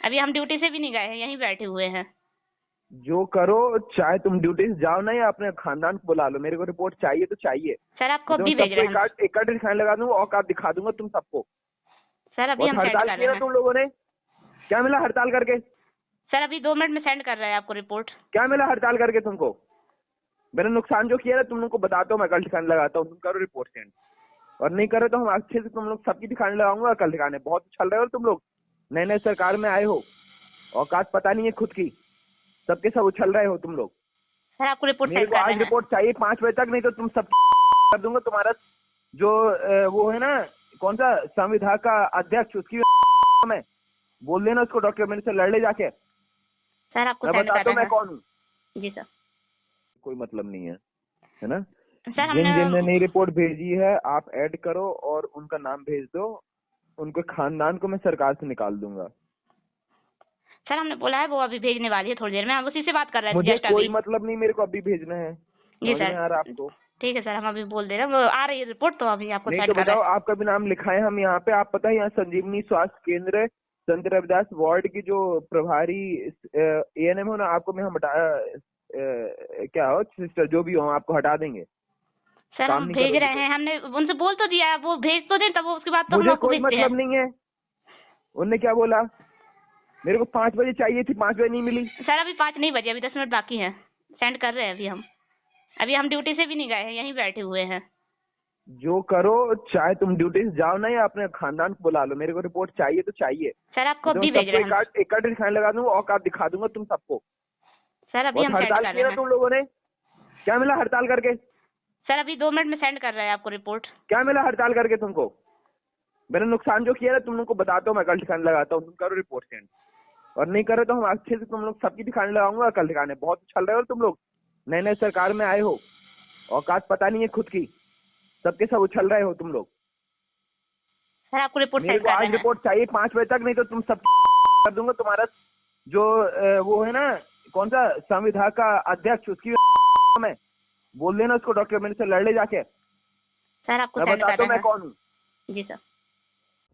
अभी हम ड्यूटी से भी नहीं गए हैं, यहीं बैठे हुए हैं। जो करो, चाहे तुम ड्यूटी से जाओ ना या अपने खानदान को बुला लो, मेरे को रिपोर्ट चाहिए तो चाहिए। सर आपको तो अभी भेज सबको रहे हैं हम। एक दिखाने लगा दूंगा, औकात दिखा दूंगा तुम सबको। सर अभी बहुत हम सेंड हड़ताल कर की रहे ना हैं। तुम लोगों ने। क्या मिला हड़ताल करके? सर अभी 2 मिनट में सेंड कर रहे हैं आपको रिपोर्ट। क्या मिला हड़ताल करके तुमको? मैंने नुकसान जो किया ना तुम लोग को बताता हूँ, मैं कल दिखाने लगाता हूँ, तुम करो रिपोर्ट सेंड। और नहीं करो तो हम अच्छे से तुम लोग सबकी दिखाने लगाऊंगा कल दिखाने। बहुत उछल रहे हो तुम लोग, नए नए सरकार में आए हो, औकात पता नहीं है खुद की, सबके सब उछल रहे हो तुम लोग। सर आपको रिपोर्ट मेरे सेंड को कर आज रहे हैं। रिपोर्ट चाहिए 5 बजे तक, नहीं तो तुम सब कर दूंगा। तुम्हारा जो वो है ना, कौन सा संविधान का अध्यक्ष, उसकी मैं बोल देना उसको, डॉक्टर मेरे से लड़ ले जाके। सर आपको मैं सेंड कर बताता हूँ रहे मैं हैं। कौन हूँ। जी सर। कोई मतलब नहीं है ना। सर जिन जिन ने हमने नई रिपोर्ट भेजी है आप ऐड करो और उनका नाम भेज दो, उनके खानदान को मैं सरकार से निकाल दूंगा। सर हमने बोला है, वो अभी भेजने वाली है थोड़ी देर में। हम उसी से बात कर रहे थे मुझे जस्ट कोई अभी। मतलब नहीं, मेरे को अभी भेजना है। जी समझ में आ रहा सर। आपको? ठीक है सर, हम अभी बोल दे रहे हैं, वो आ रही है रिपोर्ट, तो अभी आपको नहीं सेंड तो कर रहे बताओ, हैं। आपका भी नाम लिखा है हम यहाँ पे। आप पता है यहाँ संजीवनी स्वास्थ्य केंद्र संत रविदास वार्ड की जो प्रभारी एएनएम हो ना, आपको मैं हम क्या हो सिस्टर जो भी हो, हम आपको हटा देंगे। सर काम हम नहीं भेज करोगी रहे तो। हैं, हमने उनसे बोल तो दिया है, वो भेज तो दें, तब वो उसके बाद तो हम मुझे आपको कोई भेजते हैं। मतलब नहीं है। उनने क्या बोला? मेरे को 5 बजे चाहिए थी, 5 बजे नहीं मिली। सर अभी 5 नहीं बजे, अभी 10 मिनट बाकी हैं। सेंड कर रहे हैं अभी हम ड्यूटी से भी नहीं गए हैं, यहीं बैठे हुए हैं। जो करो, चाहे तुम ड्यूटी से जाओ ना या अपने खानदान को बुला लो, मेरे को रिपोर्ट चाहिए तो चाहिए। सर आपको तो अभी भेज सबको रहे हैं हम। एक दिखाने लगा दूंगा, औकात दिखा दूंगा तुम सबको। सर अभी बहुत हम सेंड हड़ताल कर की रहे ना हैं। तुम लोगों ने। क्या मिला हड़ताल करके? सर अभी 2 मिनट में सेंड कर रहे हैं आपको रिपोर्ट। क्या मिला हड़ताल करके तुमको? मैंने नुकसान जो किया ना तुम लोग को बताता हूँ, मैं कल दिखाने लगाता हूँ, तुम करो रिपोर्ट सेंड। और नहीं करो तो हम अच्छे से तुम लोग सबकी दिखाने लगाऊंगा कल दिखाने। बहुत उछल रहे हो तुम लोग, नए नए सरकार में आए हो, औकात पता नहीं है खुद की, सबके सब उछल रहे हो तुम लोग। सर आपको रिपोर्ट मेरे सेंड को कर आज रहे हैं। रिपोर्ट चाहिए 5 बजे तक, नहीं तो तुम सब कर दूंगा। तुम्हारा जो वो है ना, कौन सा संविधान का अध्यक्ष, उसकी मैं बोल देना उसको, डॉक्टर मेरे से लड़ ले जाके। सर आपको मैं सेंड कर बताता हूँ रहे मैं हैं। कौन हूँ। जी सर।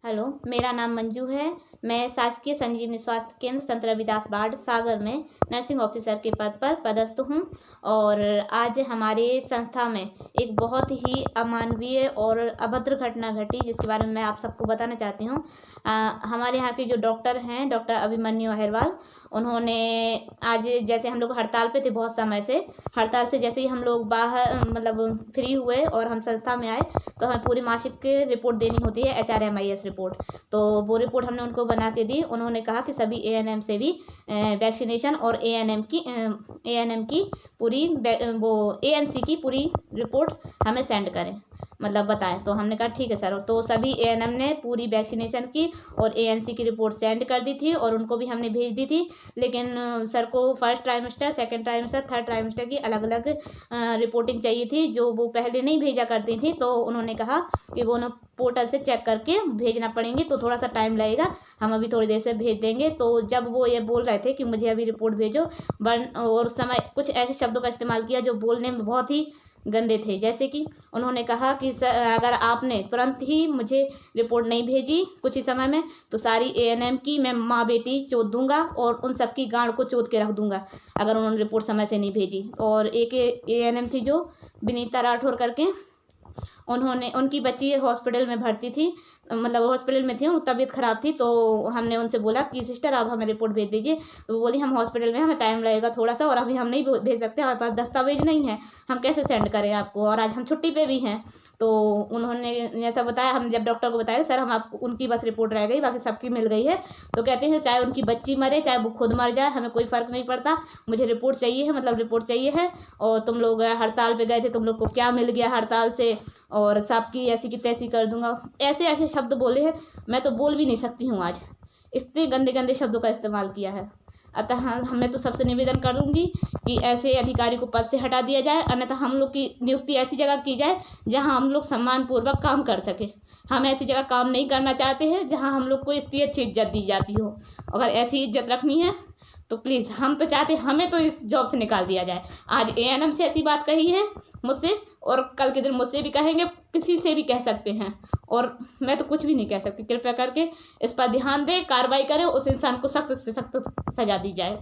हेलो, मेरा नाम मंजू है। मैं शासकीय संजीवनी स्वास्थ्य केंद्र संत रविदास वार्ड सागर में नर्सिंग ऑफिसर के पद पर पदस्थ हूँ। और आज हमारे संस्था में एक बहुत ही अमानवीय और अभद्र घटना घटी, जिसके बारे में मैं आप सबको बताना चाहती हूँ। हमारे यहाँ के जो डॉक्टर हैं, डॉक्टर अभिमन्यु अहिरवाल, उन्होंने आज, जैसे हम लोग हड़ताल पे थे बहुत समय से, हड़ताल से जैसे ही हम लोग बाहर मतलब फ्री हुए और हम संस्था में आए, तो हमें पूरी मासिक रिपोर्ट देनी होती है, HRMIS रिपोर्ट। तो वो रिपोर्ट हमने उनको बना के दी। उन्होंने कहा कि सभी ANM से भी वैक्सीनेशन और ANM की पूरी वो ANC की पूरी रिपोर्ट हमें सेंड करें, मतलब बताएं। तो हमने कहा ठीक है सर। तो सभी ANM ने पूरी वैक्सीनेशन की और ANC की रिपोर्ट सेंड कर दी थी और उनको भी हमने भेज दी थी। लेकिन सर को first trimester, second trimester, third trimester की अलग अलग रिपोर्टिंग चाहिए थी, जो वो पहले नहीं भेजा करती थी। तो उन्होंने कहा कि वो ना पोर्टल से चेक करके भेजना पड़ेंगे, तो थोड़ा सा टाइम लगेगा, हम अभी थोड़ी देर से भेज देंगे। तो जब वो ये बोल रहे थे कि मुझे अभी रिपोर्ट भेजो, और उस समय कुछ ऐसे शब्दों का इस्तेमाल किया जो बोलने में बहुत ही गंदे थे। जैसे कि उन्होंने कहा कि सर, अगर आपने तुरंत ही मुझे रिपोर्ट नहीं भेजी कुछ ही समय में, तो सारी ANM की मैं माँ बेटी चोद दूंगा और उन सबकी गांड को चोद के रख दूंगा, अगर उन्होंने रिपोर्ट समय से नहीं भेजी। और एक ANM थी जो विनीता राठौर करके, उनकी बच्ची हॉस्पिटल में भर्ती थी, मतलब हॉस्पिटल में थी, उनकी तबीयत ख़राब थी। तो हमने उनसे बोला कि सिस्टर आप हमें रिपोर्ट भेज दीजिए। तो वो बोली हम हॉस्पिटल में, हमें टाइम लगेगा थोड़ा सा, और अभी हम नहीं भेज सकते, हमारे पास दस्तावेज नहीं है, हम कैसे सेंड करें आपको, और आज हम छुट्टी पे भी हैं। तो उन्होंने ऐसा बताया। हम जब डॉक्टर को बताया सर हम आपको, उनकी बस रिपोर्ट रह गई, बाकी सबकी मिल गई है। तो कहते हैं चाहे उनकी बच्ची मरे, चाहे वो खुद मर जाए, हमें कोई फ़र्क नहीं पड़ता, मुझे रिपोर्ट चाहिए है, मतलब रिपोर्ट चाहिए है। और तुम लोग हड़ताल पे गए थे, तुम लोग को क्या मिल गया हड़ताल से, और सबकी ऐसी की तैसी कर दूंगा, ऐसे ऐसे शब्द बोले हैं। मैं तो बोल भी नहीं सकती हूँ आज, इतने गंदे गंदे शब्दों का इस्तेमाल किया है। अतः मैं तो सबसे निवेदन करूंगी कि ऐसे अधिकारी को पद से हटा दिया जाए, अन्यथा हम लोग की नियुक्ति ऐसी जगह की जाए जहां हम लोग सम्मानपूर्वक काम कर सके। हम ऐसी जगह काम नहीं करना चाहते हैं जहां हम लोग को इतनी अच्छी इज्जत दी जाती हो। अगर ऐसी इज्जत रखनी है तो प्लीज़ हम तो चाहते हमें तो इस जॉब से निकाल दिया जाए। आज एएनएम से ऐसी बात कही है मुझसे, और कल के दिन मुझसे भी कहेंगे, किसी से भी कह सकते हैं, और मैं तो कुछ भी नहीं कह सकती। कृपया करके इस पर ध्यान दें, कार्रवाई करें, उस इंसान को सख्त से सख्त सजा दी जाए।